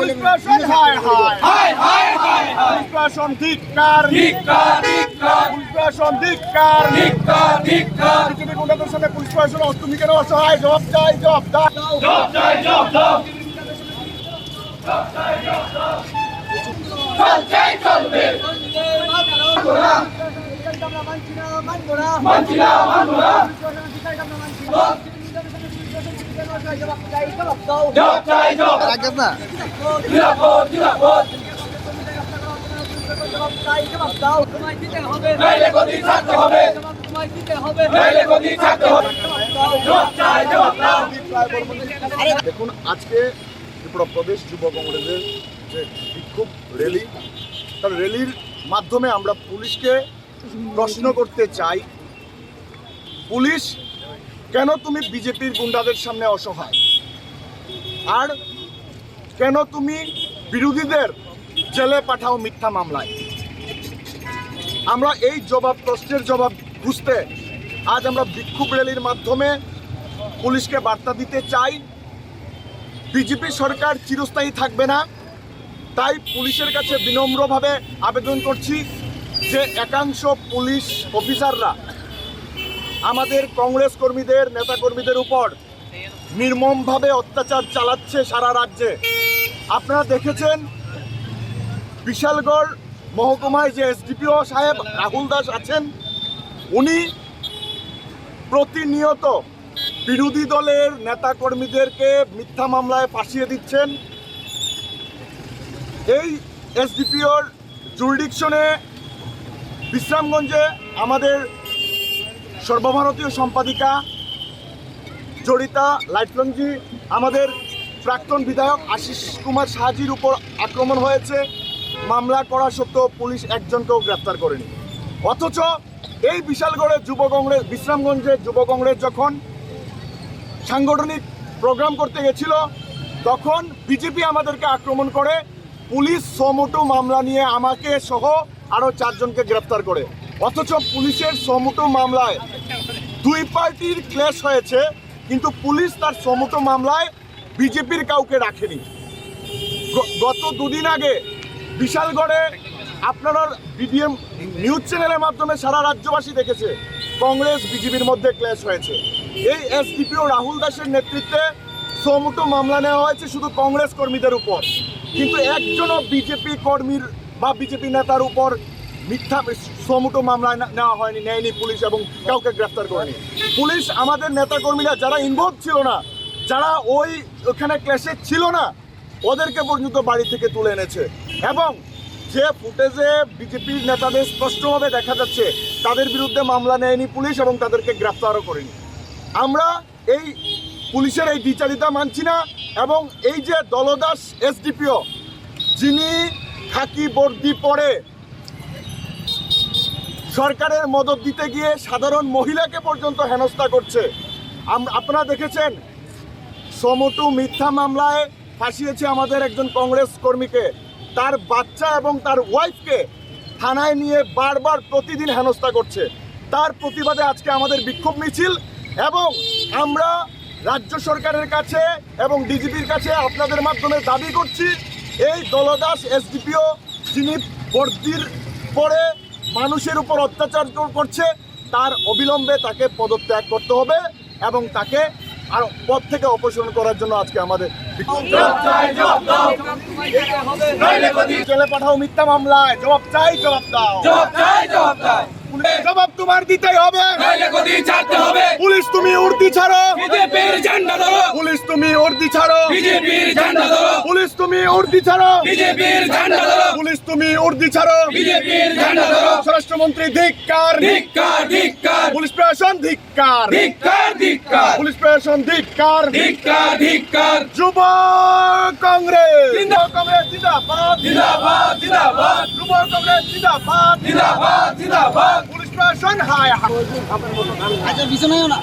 Police প্রশাসন হায় হায় হায় হায় হায় police প্রশাসন ধিক্কার ধিক্কার ধিক্কার পুলিশ প্রশাসন ধিক্কার ধিক্কার ধিক্কার বিজেপি গুন্ডাদের সাথে পুলিশ প্রশাসন তুমি কেন অসহায় জবাব চাই জবাব দাও জবাব চাই জবাব দাও চলবে দেখুন আজকে ত্রিপুরা প্রদেশ যুব কংগ্রেসের যে বিক্ষোভ র্যালি, তার র্যালির মাধ্যমে আমরা পুলিশকে প্রশ্ন করতে চাই, পুলিশ কেন তুমি বিজেপির গুন্ডাদের সামনে অসহায়, আর কেন তুমি বিরোধীদের জেলে পাঠাও মিথ্যা মামলায়? আমরা এই প্রশ্নের জবাব বুঝতে আজ আমরা বিক্ষোভ র্যালির মাধ্যমে পুলিশকে বার্তা দিতে চাই। বিজেপি সরকার চিরস্থায়ী থাকবে না, তাই পুলিশের কাছে বিনম্রভাবে আবেদন করছি যে একাংশ পুলিশ অফিসাররা আমাদের কংগ্রেস কর্মীদের নেতাকর্মীদের উপর নির্মমভাবে অত্যাচার চালাচ্ছে সারা রাজ্যে। আপনারা দেখেছেন বিশালগড় মহকুমায় যে এসডিপিও সাহেব রাহুল দাস আছেন, উনি প্রতিনিয়ত বিরোধী দলের নেতাকর্মীদেরকে মিথ্যা মামলায় ফাঁসিয়ে দিচ্ছেন। এই এসডিপিওর জুরিডিকশনে বিশ্রামগঞ্জে আমাদের সর্বভারতীয় সম্পাদিকা জড়িতা লাইটলঞ্জি, আমাদের প্রাক্তন বিধায়ক আশিস কুমার সাহাজির উপর আক্রমণ হয়েছে। মামলা করা সত্ত্বেও পুলিশ একজনকেও গ্রেপ্তার করেনি। অথচ এই বিশালগড়ের যুব কংগ্রেস, বিশ্রামগঞ্জের যুব কংগ্রেস যখন সাংগঠনিক প্রোগ্রাম করতে গেছিল, তখন বিজেপি আমাদেরকে আক্রমণ করে, পুলিশ সমোটো মামলা নিয়ে আমাকে সহ আরও 4 জনকে গ্রেপ্তার করে। অথচ পুলিশের সমোটো মামলায় দুই পার্টির ক্লেশ হয়েছে, কিন্তু পুলিশ তার সমোটো মামলায় বিজেপির কাউকে রাখেনি। গত 2 দিন আগে বিশালগড়ে আপনারা বিডিএম নিউজ চ্যানেলের মাধ্যমে সারা রাজ্যবাসী দেখেছে কংগ্রেস বিজেপির মধ্যে ক্লেশ হয়েছে। এই এসডিপিও রাহুল দাসের নেতৃত্বে সমোটো মামলা নেওয়া হয়েছে শুধু কংগ্রেস কর্মীদের উপর, কিন্তু একজনও বিজেপি কর্মীর বা বিজেপি নেতার উপর মিথ্যা সমোটো মামলা নেয়নি পুলিশ, এবং কাউকে গ্রেফতার করেনি পুলিশ। আমাদের নেতাকর্মীরা যারা ইনভলভ ছিল না, যারা ওখানে ক্লেশে ছিল না, ওদেরকে পর্যন্ত বাড়ি থেকে তুলে এনেছে। এবং যে ফুটেজে বিজেপির নেতাদের স্পষ্টভাবে দেখা যাচ্ছে তাদের বিরুদ্ধে মামলা নেয়নি পুলিশ এবং তাদেরকে গ্রেফতারও করেনি। আমরা এই পুলিশের এই দ্বিচারিতা মানছি না। এবং এই যে দলদাস এসডিপিও, যিনি খাকি বর্দি পরে সরকারের মদত দিতে গিয়ে সাধারণ মহিলাকে পর্যন্ত হেনস্থা করছে। আপনারা দেখেছেন সমোটো মিথ্যা মামলায় ফাঁসিয়েছে আমাদের একজন কংগ্রেস কর্মীকে, তার বাচ্চা এবং তার ওয়াইফকে থানায় নিয়ে বারবার প্রতিদিন হেনস্থা করছে। তার প্রতিবাদে আজকে আমাদের বিক্ষোভ মিছিল, এবং আমরা রাজ্য সরকারের কাছে এবং ডিজিপির কাছে আপনাদের মাধ্যমে দাবি করছি, এই দলদাস এসডিপিও যিনি বর্দির পরে মানুষের উপর অত্যাচার করছে, তার অবিলম্বে তাকে পদত্যাগ করতে হবে এবং তাকে আর পদ থেকে অপসারণ করার জন্য আজকে আমাদের জেলে পাঠাও মিথ্যা মামলায়, জবাব চাই জবাব দাও, জবাব তোমার দিতেই হবে, পুলিশ তুমি উর্দি ছাড়ো, পুলিশ তুমি উর্দি ছাড়ো, পুলিশ তুমি উর্দি ছাড়ো, পুলিশ তুমি উর্দি ছাড়ো, স্বরাষ্ট্রমন্ত্রী ধিক্কার, পুলিশ প্রশাসন ধিক্কার, পুলিশ প্রশাসন ধিক্কার, যুব কংগ্রেস জিন্দাবাদ, যুব কংগ্রেস জিন্দাবাদ, পুলিশ প্রশাসন হায় হায়। আচ্ছা বিছানায় না।